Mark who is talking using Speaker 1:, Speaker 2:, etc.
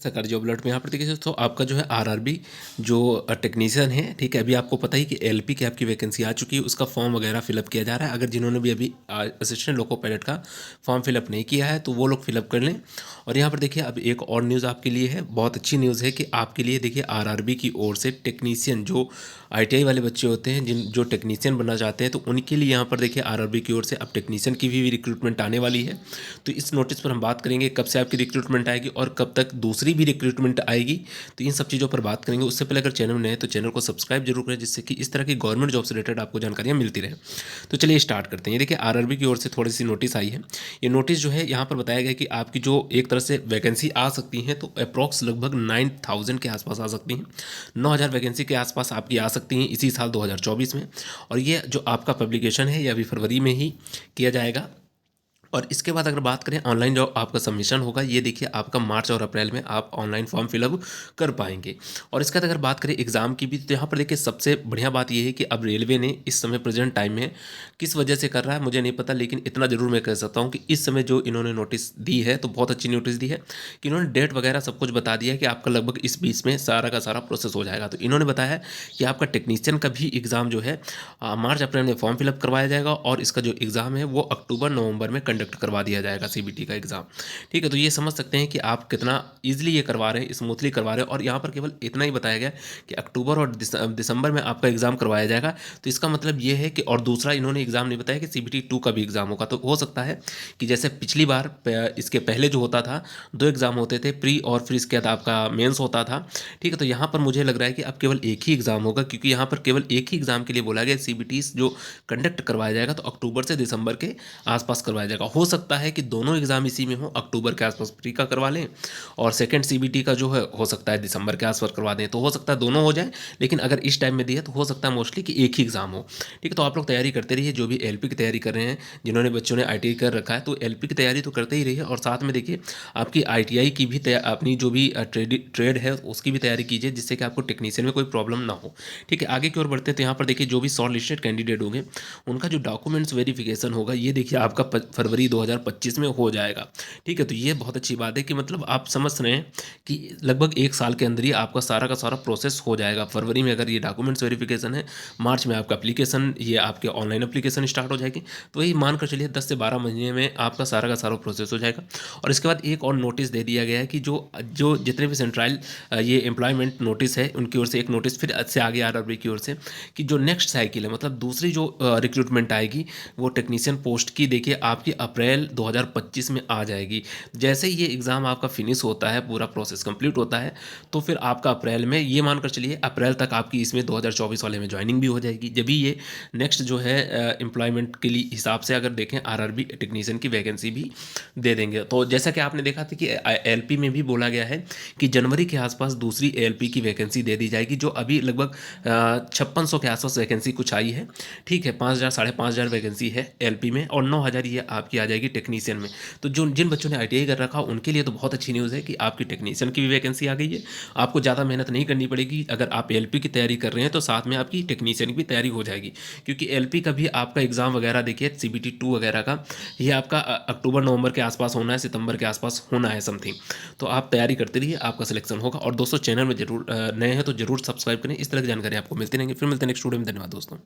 Speaker 1: सरकारी job alert में यहाँ पर देखिए दोस्तों आपका जो है आरआरबी जो टेक्नीशियन है, ठीक है, अभी आपको पता ही कि एलपी की आपकी वैकेंसी आ चुकी है, उसका फॉर्म वगैरह फिलअप किया जा रहा है। अगर जिन्होंने भी अभी असिस्टेंट लोको पायलट का फॉर्म फिलअप नहीं किया है तो वो लोग फिलअप कर लें। और यहाँ पर देखिए अब एक और न्यूज़ आपके लिए है, बहुत अच्छी न्यूज़ है कि आपके लिए देखिए आरआरबी की ओर से टेक्नीशियन जो आईटीआई वाले बच्चे होते हैं जो टेक्नीशियन बनना चाहते हैं, तो उनके लिए यहाँ पर देखिए आरआरबी की ओर से अब टेक्नीशियन की भी रिक्रूटमेंट आने वाली है। तो इस नोटिस पर हम बात करेंगे कब से आपकी रिक्रूटमेंट आएगी और कब तक दूसरी भी रिक्रूटमेंट आएगी, तो इन सब चीज़ों पर बात करेंगे। उससे पहले अगर चैनल नए हैं तो चैनल को सब्सक्राइब जरूर करें, जिससे कि इस तरह की गवर्नमेंट जॉब से रिलेटेड आपको जानकारियाँ मिलती रहे। तो चलिए स्टार्ट करते हैं। ये देखिए आरआरबी की ओर से थोड़ी सी नोटिस आई है। ये नोटिस जो है यहाँ पर बताया गया कि आपकी जो एक तरह से वैकेंसी आ सकती हैं तो अप्रॉक्स लगभग 9000 के आसपास आ सकती हैं। 9000 वैकेंसी के आसपास आपकी आ सकती हैं इसी साल 2024 में। और ये जो आपका पब्लिकेशन है ये अभी फरवरी में ही किया जाएगा। और इसके बाद अगर बात करें ऑनलाइन जो आपका सबमिशन होगा, ये देखिए आपका मार्च और अप्रैल में आप ऑनलाइन फॉर्म फिलअप कर पाएंगे। और इसके बाद अगर बात करें एग्ज़ाम की भी, तो यहाँ पर देखिए सबसे बढ़िया बात ये है कि अब रेलवे ने इस समय प्रेजेंट टाइम में किस वजह से कर रहा है मुझे नहीं पता, लेकिन इतना ज़रूर मैं कह सकता हूँ कि इस समय जो इन्होंने नोटिस दी है तो बहुत अच्छी नोटिस दी है कि इन्होंने डेट वगैरह सब कुछ बता दिया है कि आपका लगभग इस बीच में सारा का सारा प्रोसेस हो जाएगा। तो इन्होंने बताया है कि आपका टेक्नीशियन का भी एग्ज़ाम जो है मार्च अप्रैल में फॉर्म फिलअप करवाया जाएगा और इसका जो एग्ज़ाम है वो अक्टूबर नवंबर में कंडक्ट करवा दिया जाएगा, सीबीटी का एग्ज़ाम। ठीक है, तो ये समझ सकते हैं कि आप कितना ईजिली ये करवा रहे हैं, स्मूथली करवा रहे हैं। और यहाँ पर केवल इतना ही बताया गया कि अक्टूबर और दिसंबर में आपका एग्ज़ाम करवाया जाएगा। तो इसका मतलब ये है कि, और दूसरा इन्होंने एग्ज़ाम नहीं बताया कि सीबीटी 2 का भी एग्ज़ाम होगा। तो हो सकता है कि जैसे पिछली बार इसके पहले जो होता था 2 एग्ज़ाम होते थे, प्री और फिर इसके बाद आपका मेंस होता था। ठीक है, तो यहाँ पर मुझे लग रहा है कि अब केवल एक ही एग्ज़ाम होगा, क्योंकि यहाँ पर केवल एक ही एग्ज़ाम के लिए बोला गया। सीबीटी जो कंडक्ट करवाया जाएगा तो अक्टूबर से दिसंबर के आसपास करवाया जाएगा। हो सकता है कि दोनों एग्ज़ाम इसी में हो, अक्टूबर के आसपास प्री का करवा लें और सेकंड सीबीटी का जो है हो सकता है दिसंबर के आसपास करवा दें। तो हो सकता है दोनों हो जाए, लेकिन अगर इस टाइम में दिया तो हो सकता है मोस्टली कि एक ही एग्ज़ाम हो। ठीक है, तो आप लोग तैयारी करते रहिए। जो भी एलपी की तैयारी कर रहे हैं, जिन्होंने बच्चों ने आईटीआई कर रखा है, तो एलपी की तैयारी तो करते ही रहिए और साथ में देखिए आपकी आईटीआई की भी अपनी जो भी ट्रेड है उसकी भी तैयारी कीजिए, जिससे कि आपको टेक्नीशियन में कोई प्रॉब्लम ना हो। ठीक है, आगे की ओर बढ़ते हैं। तो यहाँ पर देखिए जो भी शॉर्ट लिस्टेड कैंडिडेट होंगे उनका जो डॉक्यूमेंट्स वेरिफिकेशन होगा, ये देखिए आपका फरवरी 2025 में हो जाएगा। ठीक है, तो ये बहुत अच्छी बात है कि मतलब आप समझ रहे हैं कि लगभग एक साल के अंदर ही आपका सारा का सारा प्रोसेस हो जाएगा। फरवरी में अगर ये डॉक्यूमेंट्स वेरिफिकेशन है, मार्च में आपका एप्लीकेशन, ये आपके ऑनलाइन एप्लीकेशन स्टार्ट हो जाएगी। तो वही मानकर चलिए 10 से 12 महीने में आपका सारा का सारा प्रोसेस हो जाएगा। और इसके बाद एक और नोटिस दे दिया गया है कि जो जो जितने भी सेंट्रल ये एम्प्लॉयमेंट नोटिस है उनकी ओर से एक नोटिस फिर से आगे आरआरबी की ओर से कि जो नेक्स्ट साइकिल है, मतलब दूसरी जो रिक्रूटमेंट आएगी वो टेक्नीशियन पोस्ट की, देखिए आपकी अप्रैल 2025 में आ जाएगी। जैसे ही ये एग्ज़ाम आपका फिनिश होता है, पूरा प्रोसेस कंप्लीट होता है, तो फिर आपका अप्रैल में, ये मानकर चलिए अप्रैल तक आपकी इसमें 2024 वाले में ज्वाइनिंग भी हो जाएगी। जब भी ये नेक्स्ट जो है एम्प्लॉयमेंट के लिए हिसाब से अगर देखें आरआरबी टेक्नीशियन की वैकेंसी भी दे देंगे। तो जैसा कि आपने देखा था कि एलपी में भी बोला गया है कि जनवरी के आसपास दूसरी एलपी की वैकेंसी दे दी जाएगी, जो अभी लगभग 5600 के आसपास वैकेंसी कुछ आई है। ठीक है, 5000 5500 वैकेंसी है एलपी में और 9000 ये आपकी आ जाएगी टेक्नीशियन में। तो जो जिन बच्चों ने आईटीआई कर रखा उनके लिए तो बहुत अच्छी न्यूज़ है कि आपकी टेक्नीशियन की भी वैकेंसी आ गई है। आपको ज़्यादा मेहनत नहीं करनी पड़ेगी। अगर आप एलपी की तैयारी कर रहे हैं तो साथ में आपकी टेक्नीशियन की भी तैयारी हो जाएगी, क्योंकि एलपी का भी आपका एग्ज़ाम वगैरह देखिए सीबीटी 2 वगैरह का ये आपका अक्टूबर नवंबर के आसपास होना है, सितंबर के आसपास होना है समथिंग। तो आप तैयारी करते रहिए, आपका सिलेक्शन होगा। और दोस्तों चैनल में जरूर नए हैं तो जरूर सब्सक्राइब करें। इस तरह की जानकारी आपको मिलती रहेंगी। फिर मिलते हैं नेक्स्ट वीडियो में। धन्यवाद दोस्तों।